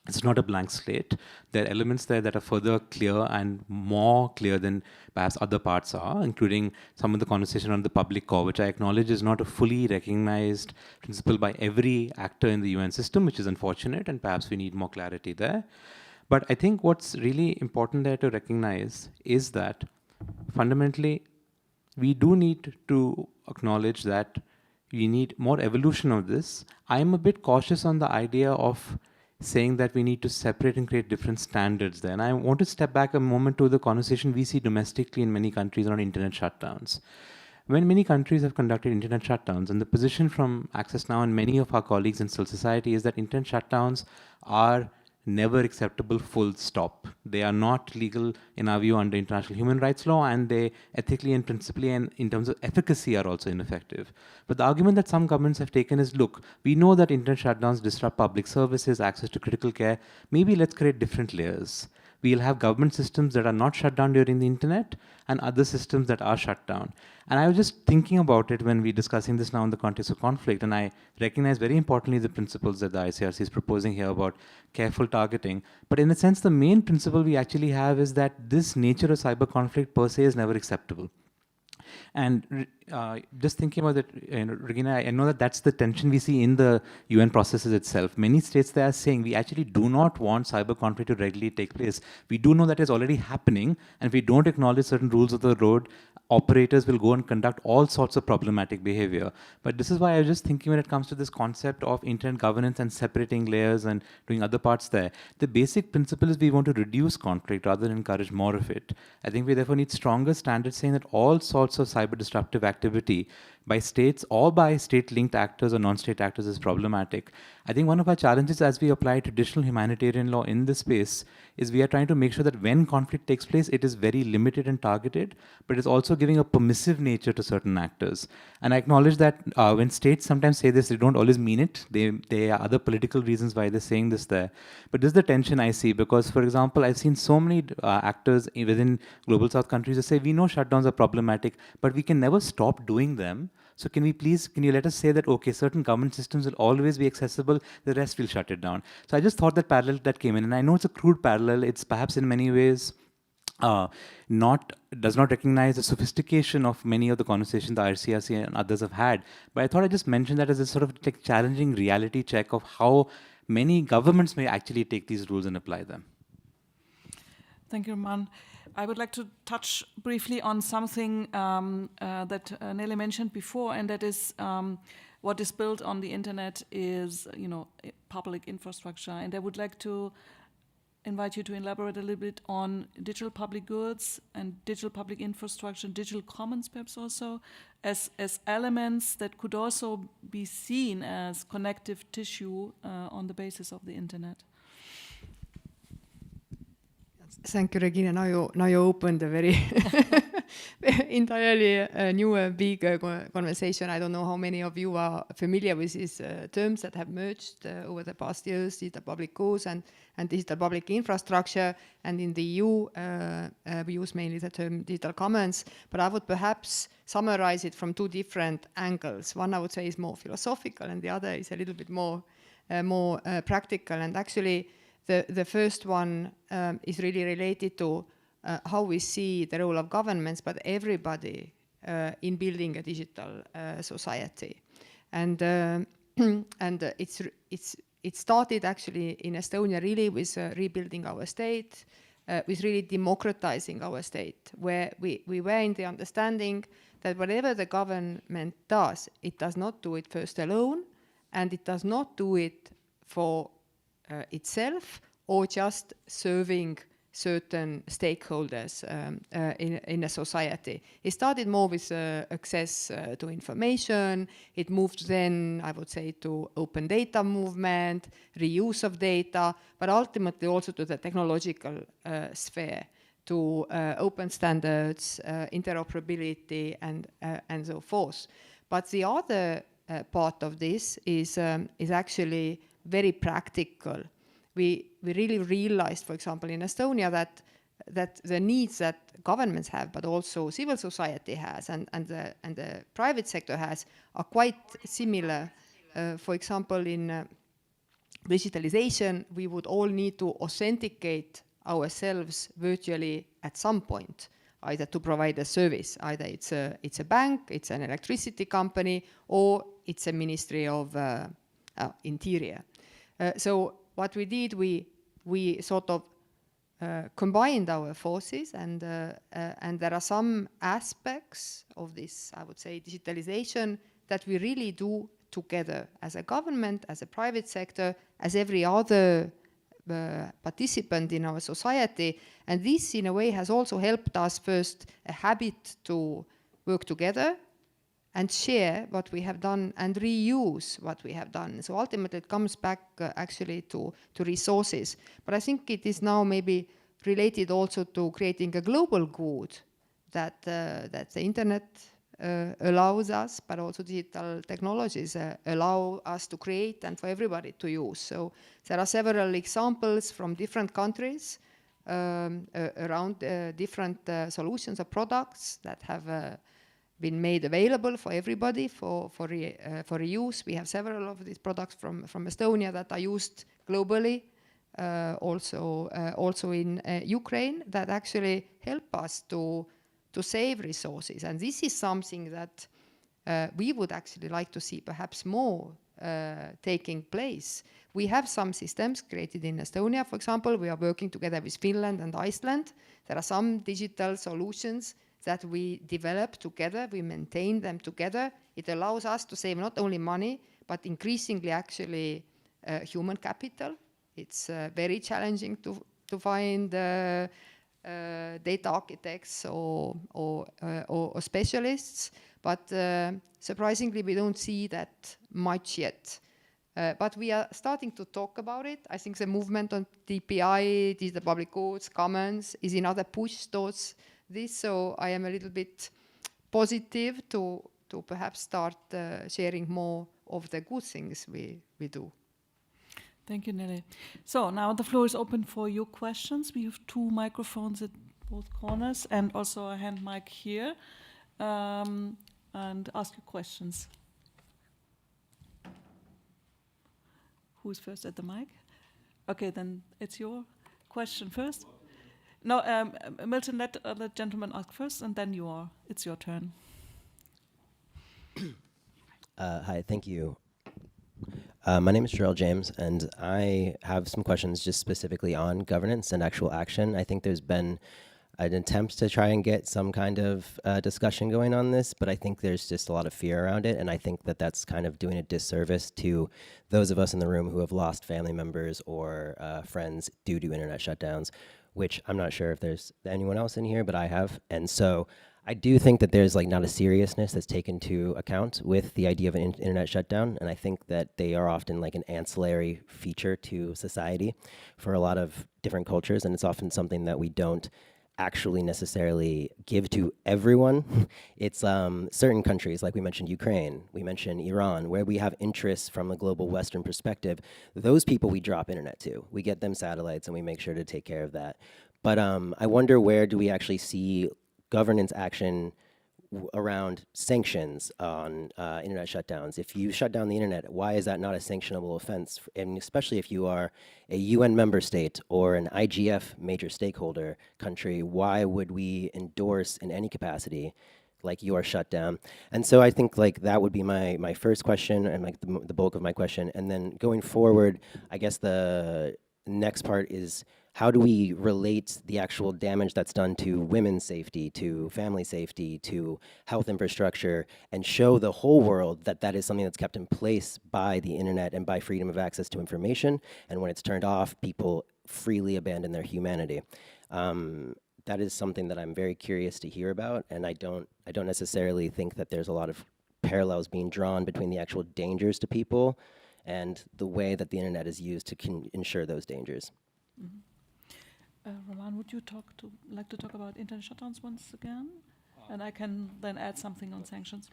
It's not a blank slate. There are elements there that are further clear and more clear than perhaps other parts are, including some of the conversation on the public core, which I acknowledge is not a fully recognized principle by every actor in the UN system, which is unfortunate, and perhaps we need more clarity there. But I think what's really important there to recognize is that fundamentally, we do need to acknowledge that we need more evolution of this. I'm a bit cautious on the idea of saying that we need to separate and create different standards there. And I want to step back a moment to the conversation we see domestically in many countries around internet shutdowns. When many countries have conducted internet shutdowns, and the position from Access Now and many of our colleagues in civil society is that internet shutdowns are never acceptable, full stop. They are not legal in our view under international human rights law, and they ethically and principally and in terms of efficacy are also ineffective. But the argument that some governments have taken is, look, we know that internet shutdowns disrupt public services, access to critical care. Maybe let's create different layers. We'll have government systems that are not shut down during the internet and other systems that are shut down. And I was just thinking about it when we're discussing this now in the context of conflict, and I recognize very importantly the principles that the ICRC is proposing here about careful targeting. But in a sense, the main principle we actually have is that this nature of cyber conflict per se is never acceptable. And just thinking about that, Regina, I know that that's the tension we see in the UN processes itself. Many states there are saying we actually do not want cyber conflict to regularly take place. We do know that is already happening, and if we don't acknowledge certain rules of the road, operators will go and conduct all sorts of problematic behavior. But this is why I was just thinking when it comes to this concept of internet governance and separating layers and doing other parts there, the basic principle is we want to reduce conflict rather than encourage more of it. I think we therefore need stronger standards saying that all sorts of cyber disruptive activity by states or by state-linked actors or non-state actors is problematic. I think one of our challenges as we apply traditional humanitarian law in this space is we are trying to make sure that when conflict takes place, it is very limited and targeted, but it's also giving a permissive nature to certain actors. And I acknowledge that when states sometimes say this, they don't always mean it. There are other political reasons why they're saying this there. But this is the tension I see because, for example, I've seen so many actors within Global South countries that say, we know shutdowns are problematic, but we can never stop doing them. So can you let us say that, okay, certain government systems will always be accessible, the rest will shut it down. So I just thought that parallel that came in, and I know it's a crude parallel, it's perhaps in many ways does not recognize the sophistication of many of the conversations the ICRC and others have had. But I thought I'd just mention that as a sort of like challenging reality check of how many governments may actually take these rules and apply them. Thank you, Roman. I would like to touch briefly on something that Nele mentioned before, and that is what is built on the internet is, public infrastructure. And I would like to invite you to elaborate a little bit on digital public goods and digital public infrastructure, digital commons perhaps also, as elements that could also be seen as connective tissue on the basis of the internet. Thank you, Regina. Now you opened a very entirely new big conversation. I don't know how many of you are familiar with these terms that have merged over the past years, digital public goods and digital public infrastructure. And in the EU, we use mainly the term digital commons. But I would perhaps summarize it from two different angles. One, I would say, is more philosophical, and the other is a little bit more practical. And actually, the first one is really related to how we see the role of governments, but everybody in building a digital society. And it started actually in Estonia really with rebuilding our state, with really democratizing our state, where we were in the understanding that whatever the government does, it does not do it first alone, and it does not do it for itself or just serving certain stakeholders in a society. It started more with access to information. It moved then, I would say, to open data movement, reuse of data, but ultimately also to the technological sphere, to open standards, interoperability, and so forth. But the other part of this is actually very practical. We really realized, for example, in Estonia that the needs that governments have, but also civil society has, and the private sector has, are quite similar. For example, in digitalization, we would all need to authenticate ourselves virtually at some point, either to provide a service, either it's a bank, it's an electricity company, or it's a Ministry of Interior. So what we did, we sort of combined our forces, and there are some aspects of this, I would say, digitalization that we really do together as a government, as a private sector, as every other participant in our society. And this, in a way, has also helped us first a habit to work together and share what we have done and reuse what we have done. So ultimately it comes back actually to resources. But I think it is now maybe related also to creating a global good that the internet allows us, but also digital technologies allow us to create and for everybody to use. So there are several examples from different countries around different solutions or products that have been made available for everybody for reuse. We have several of these products from Estonia that are used globally, also in Ukraine, that actually help us to to save resources. And this is something that we would actually like to see perhaps more taking place. We have some systems created in Estonia, for example. We are working together with Finland and Iceland. There are some digital solutions that we develop together, we maintain them together. It allows us to save not only money, but increasingly actually human capital. It's very challenging to find data architects or specialists, but surprisingly we don't see that much yet. But we are starting to talk about it. I think the movement on DPI, digital public goods, commons, is another push towards this. So I am a little bit positive to perhaps start sharing more of the good things we do. Thank you, Nelly. So now the floor is open for your questions. We have 2 microphones at both corners and also a hand mic here. And ask your questions. Who's first at the mic? Okay, then it's your question first. No, Milton, let the gentleman ask first, and then it's your turn. Hi, thank you. My name is Jarrell James, and I have some questions just specifically on governance and actual action. I think there's been an attempt to try and get some kind of discussion going on this, but I think there's just a lot of fear around it, and I think that that's kind of doing a disservice to those of us in the room who have lost family members or friends due to internet shutdowns, which I'm not sure if there's anyone else in here, but I have. And so I do think that there's like not a seriousness that's taken into account with the idea of an internet shutdown, and I think that they are often like an ancillary feature to society for a lot of different cultures, and it's often something that we don't actually necessarily give to everyone. It's certain countries, like we mentioned Ukraine, we mentioned Iran, where we have interests from a global Western perspective. Those people we drop internet to. We get them satellites and we make sure to take care of that. But I wonder, where do we actually see governance action around sanctions on internet shutdowns? If you shut down the internet, why is that not a sanctionable offense? And especially if you are a UN member state or an IGF major stakeholder country, why would we endorse in any capacity like your shutdown? And so I think like that would be my first question and like the bulk of my question. And then going forward, I guess the next part is, how do we relate the actual damage that's done to women's safety, to family safety, to health infrastructure, and show the whole world that that is something that's kept in place by the internet and by freedom of access to information, and when it's turned off, people freely abandon their humanity. That is something that I'm very curious to hear about, and I don't necessarily think that there's a lot of parallels being drawn between the actual dangers to people and the way that the internet is used to ensure those dangers. Mm-hmm. Roman, would you like to talk about internet shutdowns once again? And I can then add something on sanctions.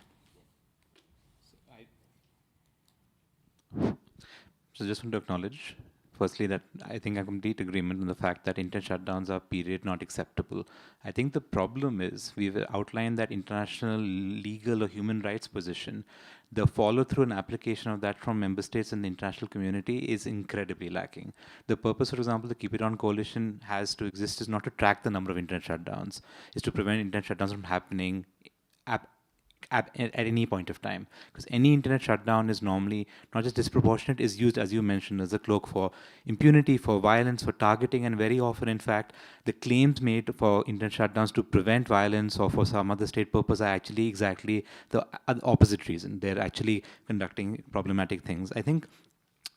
So just want to acknowledge, firstly, that I think I complete agreement on the fact that internet shutdowns are period not acceptable. I think the problem is we've outlined that international legal or human rights position. The follow-through and application of that from member states and the international community is incredibly lacking. The purpose, for example, the Keep It On Coalition has to exist is not to track the number of internet shutdowns, is to prevent internet shutdowns from happening at any point of time. Because any internet shutdown is normally not just disproportionate, is used, as you mentioned, as a cloak for impunity, for violence, for targeting, and very often, in fact, the claims made for internet shutdowns to prevent violence or for some other state purpose are actually exactly the opposite reason. They're actually conducting problematic things. I think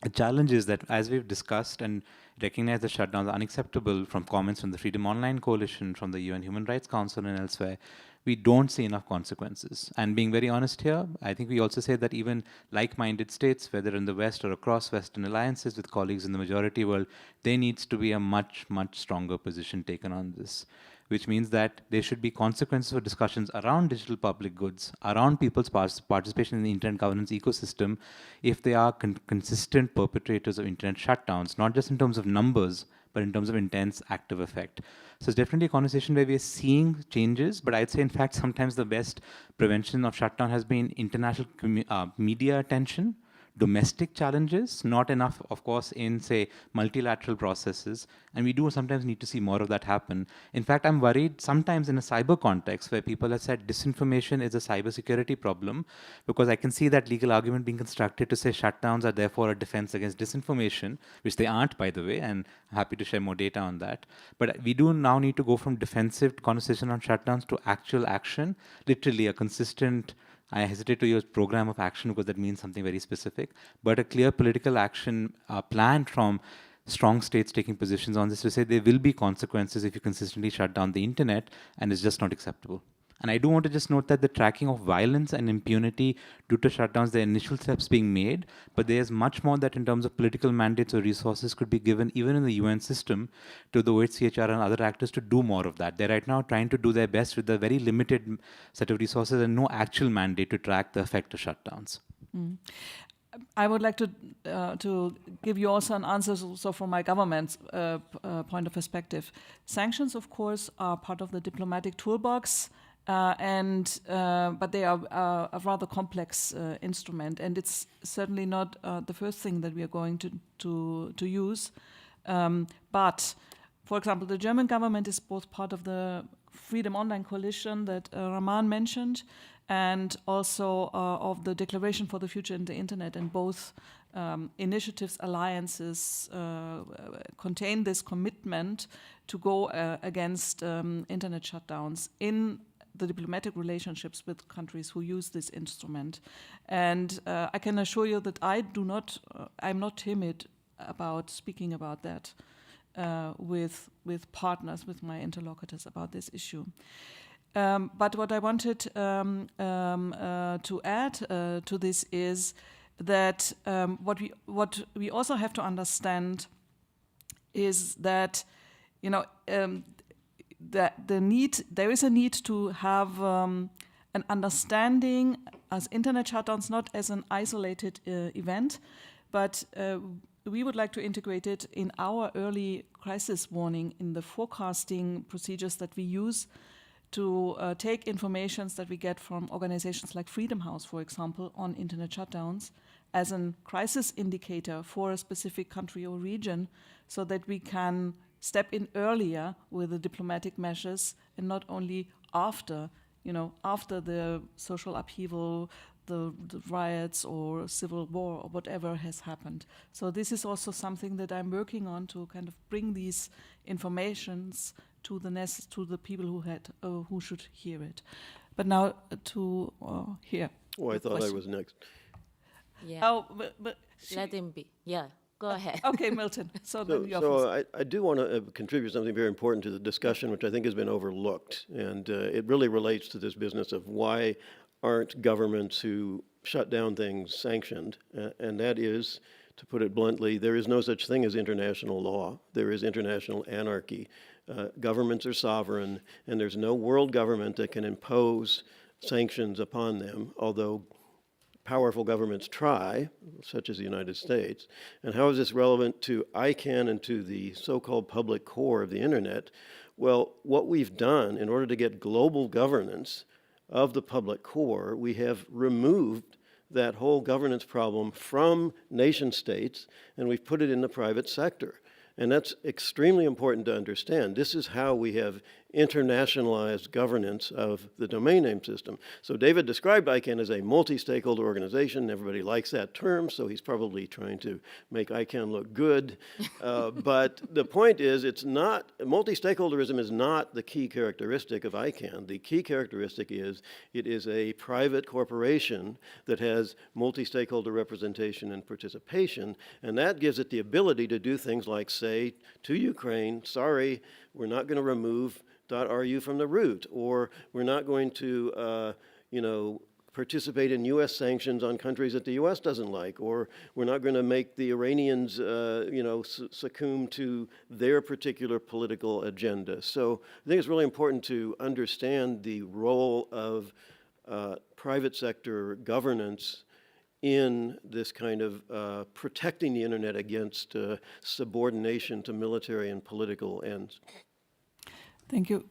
the challenge is that, as we've discussed and recognized, the shutdowns are unacceptable from comments from the Freedom Online Coalition, from the UN Human Rights Council and elsewhere. We don't see enough consequences. And being very honest here, I think we also say that even like-minded states, whether in the West or across Western alliances with colleagues in the majority world, there needs to be a much, much stronger position taken on this, which means that there should be consequences for discussions around digital public goods, around people's participation in the internet governance ecosystem, if they are consistent perpetrators of internet shutdowns, not just in terms of numbers, but in terms of intense active effect. So it's definitely a conversation where we are seeing changes, but I'd say, in fact, sometimes the best prevention of shutdown has been international media attention domestic challenges, not enough, of course, in, say, multilateral processes. And we do sometimes need to see more of that happen. In fact, I'm worried sometimes in a cyber context where people have said disinformation is a cybersecurity problem, because I can see that legal argument being constructed to say shutdowns are therefore a defense against disinformation, which they aren't, by the way, and I'm happy to share more data on that. But we do now need to go from defensive conversation on shutdowns to actual action, literally a consistent, I hesitate to use program of action because that means something very specific, but a clear political action plan from strong states taking positions on this to say there will be consequences if you consistently shut down the internet, and it's just not acceptable. And I do want to just note that the tracking of violence and impunity due to shutdowns, the initial steps being made, but there's much more that in terms of political mandates or resources could be given even in the UN system to the OHCHR and other actors to do more of that. They're right now trying to do their best with a very limited set of resources and no actual mandate to track the effect of shutdowns. I would like to give you also an answer, so from my government's point of perspective. Sanctions, of course, are part of the diplomatic toolbox. But they are a rather complex instrument, and it's certainly not the first thing that we are going to use. But, for example, the German government is both part of the Freedom Online Coalition that Rahman mentioned, and also of the Declaration for the Future in the Internet, and both initiatives, alliances contain this commitment to go against internet shutdowns in the diplomatic relationships with countries who use this instrument. And I can assure you that I'm not timid about speaking about that with partners, with my interlocutors about this issue. But what I wanted to add to this is that what we also have to understand is that, there is a need to have an understanding as internet shutdowns not as an isolated event, but we would like to integrate it in our early crisis warning, in the forecasting procedures that we use to take informations that we get from organizations like Freedom House, for example, on internet shutdowns as a crisis indicator for a specific country or region, so that we can step in earlier with the diplomatic measures, and not only after the social upheaval, the riots or civil war or whatever has happened. So this is also something that I'm working on, to kind of bring these informations to the people who should hear it. But now to hear. Oh, I thought question. I was next. Yeah. Oh, but Let him be. Yeah. Go ahead. Okay, Milton. So I do want to contribute something very important to the discussion, which I think has been overlooked. And it really relates to this business of why aren't governments who shut down things sanctioned? And that is, to put it bluntly, there is no such thing as international law. There is international anarchy. Governments are sovereign, and there's no world government that can impose sanctions upon them, although powerful governments try, such as the United States. And how is this relevant to ICANN and to the so-called public core of the internet? Well, what we've done in order to get global governance of the public core, we have removed that whole governance problem from nation states, and we've put it in the private sector. And that's extremely important to understand. This is how we have internationalized governance of the domain name system. So David described ICANN as a multi-stakeholder organization. Everybody likes that term, so he's probably trying to make ICANN look good. But the point is, it's not, multi-stakeholderism is not the key characteristic of ICANN. The key characteristic is it is a private corporation that has multi-stakeholder representation and participation, and that gives it the ability to do things like say to Ukraine, sorry, we're not going to remove .ru from the root, or we're not going to, participate in U.S. sanctions on countries that the U.S. doesn't like, or we're not going to make the Iranians, succumb to their particular political agenda. So I think it's really important to understand the role of private sector governance in this kind of protecting the internet against subordination to military and political ends. Thank you.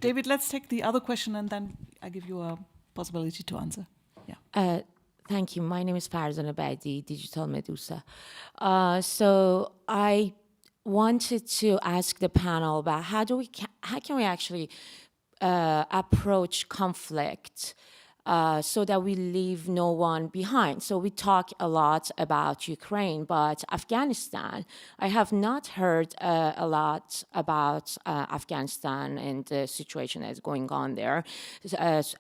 David, let's take the other question, and then I give you a possibility to answer. Yeah. Thank you. My name is Farzan Abadi, Digital Medusa. So I wanted to ask the panel about how can we actually approach conflict so that we leave no one behind. So we talk a lot about Ukraine, but Afghanistan, I have not heard a lot about Afghanistan and the situation that's going on there.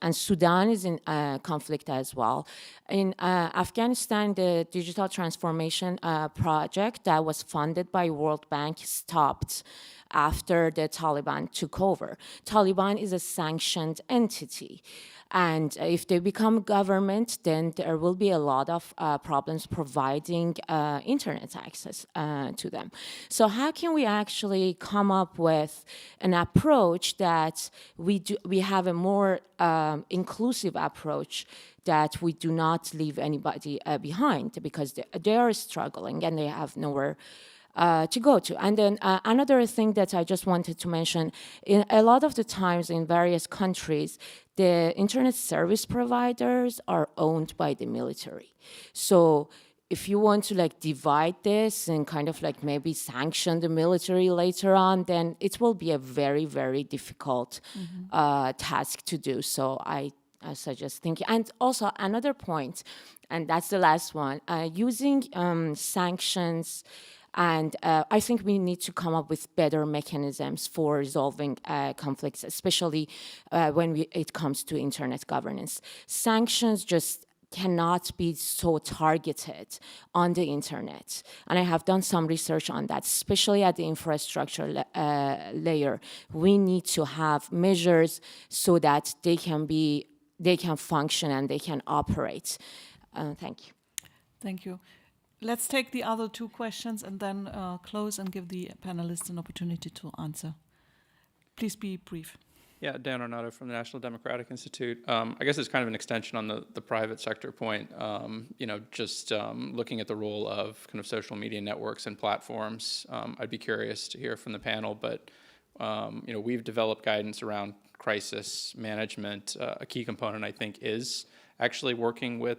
And Sudan is in conflict as well. In Afghanistan, the digital transformation project that was funded by World Bank stopped after the Taliban took over. Taliban is a sanctioned entity. And if they become government, then there will be a lot of problems providing internet access to them. So how can we actually come up with an approach that we have a more inclusive approach, that we do not leave anybody behind, because they are struggling and they have nowhere to go to. And then another thing that I just wanted to mention, a lot of the times in various countries, the internet service providers are owned by the military. So if you want to like divide this and kind of like maybe sanction the military later on, then it will be a very, very difficult task to do. So I suggest thinking. And also another point, and that's the last one, using sanctions. And I think we need to come up with better mechanisms for resolving conflicts, especially when it comes to internet governance. Sanctions just cannot be so targeted on the internet. And I have done some research on that, especially at the infrastructure layer. We need to have measures so that they can function and they can operate. Thank you. Thank you. Let's take the other two questions and then close and give the panelists an opportunity to answer. Please be brief. Yeah, Dan Arnotto from the National Democratic Institute. I guess it's kind of an extension on the private sector point. Just looking at the role of kind of social media networks and platforms, I'd be curious to hear from the panel. But we've developed guidance around crisis management. A key component, I think, is actually working with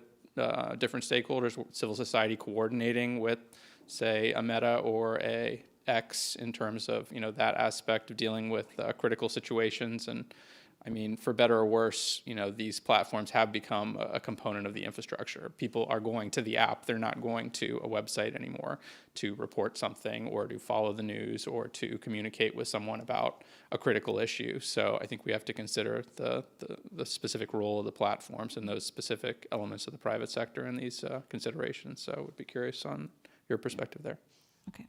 different stakeholders, civil society coordinating with, say, a Meta or a X in terms of that aspect of dealing with critical situations. And I mean, for better or worse, these platforms have become a component of the infrastructure. People are going to the app; they're not going to a website anymore to report something or to follow the news or to communicate with someone about a critical issue. So I think we have to consider the specific role of the platforms and those specific elements of the private sector in these considerations. So I would be curious on your perspective there. Okay.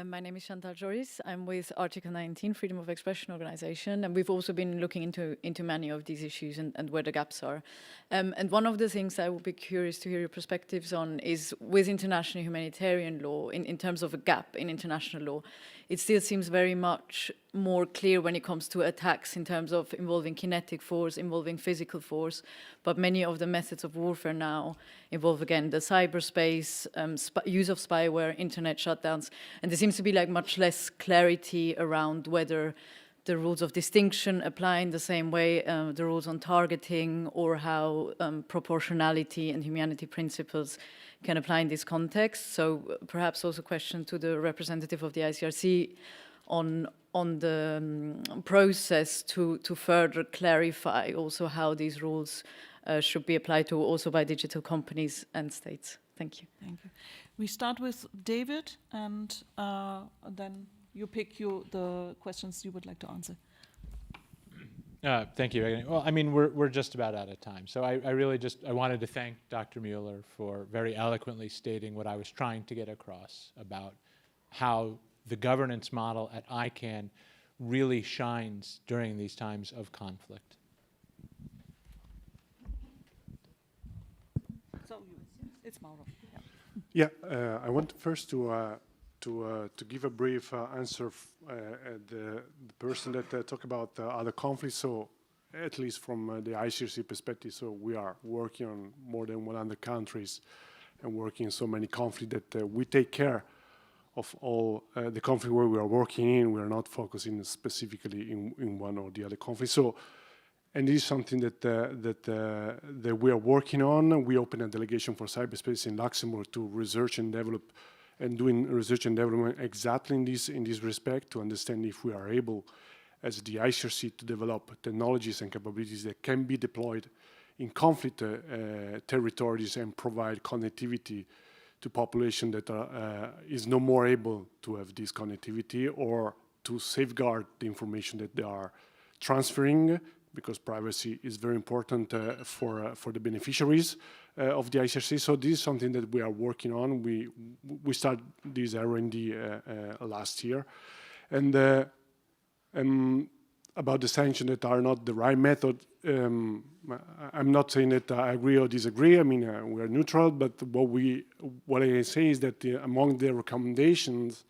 My name is Chantal Joris. I'm with Article 19, Freedom of Expression Organization, and we've also been looking into many of these issues and where the gaps are. And one of the things I would be curious to hear your perspectives on is with international humanitarian law, in terms of a gap in international law, it still seems very much more clear when it comes to attacks in terms of involving kinetic force, involving physical force, but many of the methods of warfare now involve, again, the cyberspace, use of spyware, internet shutdowns, and there seems to be like much less clarity around whether the rules of distinction apply in the same way, the rules on targeting, or how proportionality and humanity principles can apply in this context. So perhaps also a question to the representative of the ICRC on the process to further clarify also how these rules should be applied to also by digital companies and states. Thank you. Thank you. We start with David, and then you pick the questions you would like to answer. Thank you. Well, I mean, we're just about out of time. So I really I wanted to thank Dr. Mueller for very eloquently stating what I was trying to get across about how the governance model at ICANN really shines during these times of conflict. So it's Mauro. Yeah, I want first to give a brief answer the person that talked about other conflicts. So at least from the ICRC perspective, so we are working on more than 100 countries and working in so many conflicts that we take care of all the conflict where we are working in. We are not focusing specifically in one or the other conflict. So And this is something that we are working on. We opened a delegation for cyberspace in Luxembourg to research and develop, and doing research and development exactly in this respect, to understand if we are able, as the ICRC, to develop technologies and capabilities that can be deployed in conflict territories and provide connectivity to population that is no more able to have this connectivity, or to safeguard the information that they are transferring, because privacy is very important for the beneficiaries of the ICRC. So this is something that we are working on. We started this R&D last year. And about the sanctions that are not the right method, I'm not saying that I agree or disagree. I mean, we are neutral, but what I say is that among the recommendations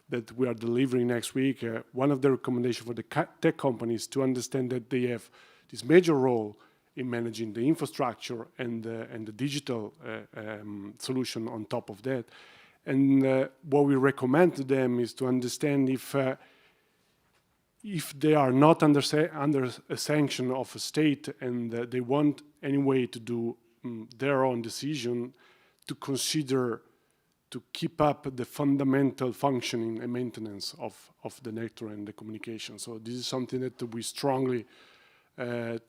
that we are delivering next week, one of the recommendations for the tech companies to understand that they have this major role in managing the infrastructure and the digital solution on top of that. And what we recommend to them is to understand if they are not under a sanction of a state and they want anyway to do their own decision, to consider to keep up the fundamental functioning and maintenance of the network and the communication. So this is something that we strongly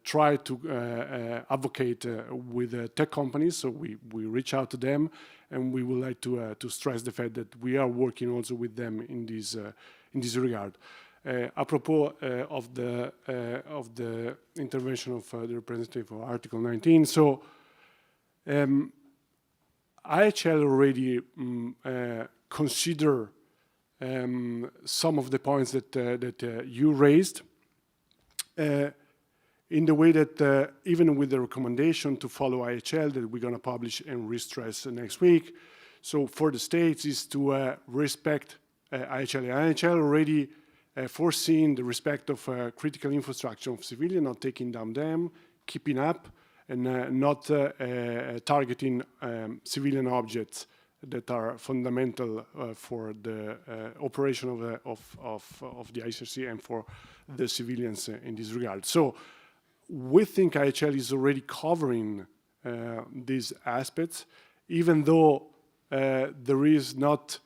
try to advocate with tech companies. So we reach out to them, and we would like to stress the fact that we are working also with them in this regard. Apropos of the intervention of the representative of Article 19, so IHL already consider some of the points that you raised in the way that even with the recommendation to follow IHL that we're going to publish and re-stress next week, so for the states is to respect IHL. IHL already foreseen the respect of critical infrastructure of civilian, not taking down them, keeping up, and not targeting civilian objects that are fundamental for the operation of the ICRC and for the civilians in this regard. So we think IHL is already covering these aspects, even though there is not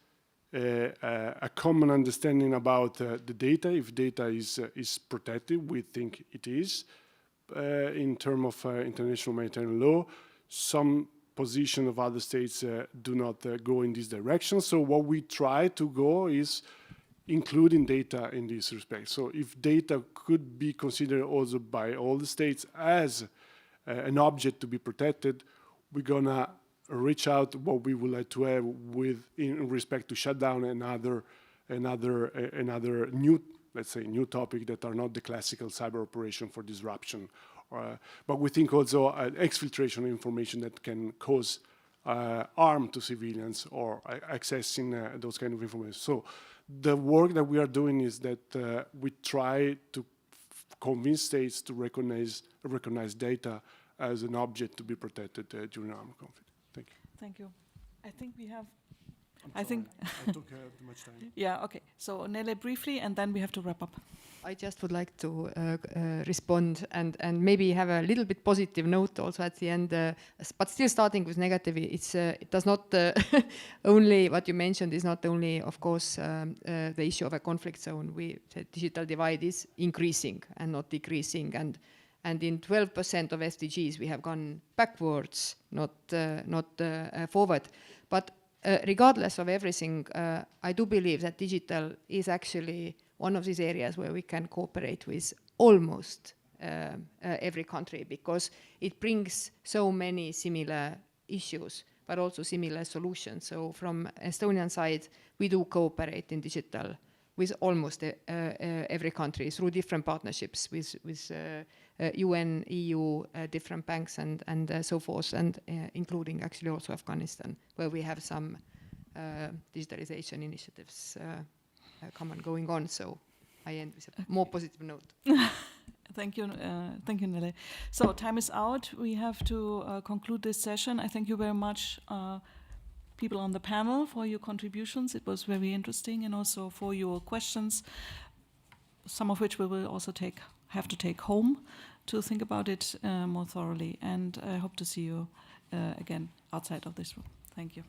a common understanding about the data. If data is protected, we think it is. In terms of international maritime law, some position of other states do not go in this direction. So what we try to go is including data in this respect. So if data could be considered also by all the states as an object to be protected, we're gonna reach out what we would like to have with in respect to shutdown and another new, let's say, new topic that are not the classical cyber operation for disruption. But we think also exfiltration of information that can cause harm to civilians or accessing those kind of information. So the work that we are doing is that we try to convince states to recognize data as an object to be protected during armed conflict. Thank you. Thank you. I think we have... I think I took too much time. Yeah, okay. So Nele, briefly, and then we have to wrap up. I just would like to respond and maybe have a little bit positive note also at the end, but still starting with negative. It does not only, what you mentioned is not only, of course, the issue of a conflict zone. The digital divide is increasing and not decreasing, and in 12% of SDGs we have gone backwards, not forward. But regardless of everything, I do believe that digital is actually one of these areas where we can cooperate with almost every country, because it brings so many similar issues, but also similar solutions. So from Estonian side, we do cooperate in digital with almost every country through different partnerships with UN, EU, different banks and so forth, and including actually also Afghanistan, where we have some digitalization initiatives going on. So I end with a more positive note. Thank you, Nele. So time is out. We have to conclude this session. I thank you very much, people on the panel, for your contributions. It was very interesting, and also for your questions. some of which we will also have to take home to think about it more thoroughly. And I hope to see you again outside of this room. Thank you.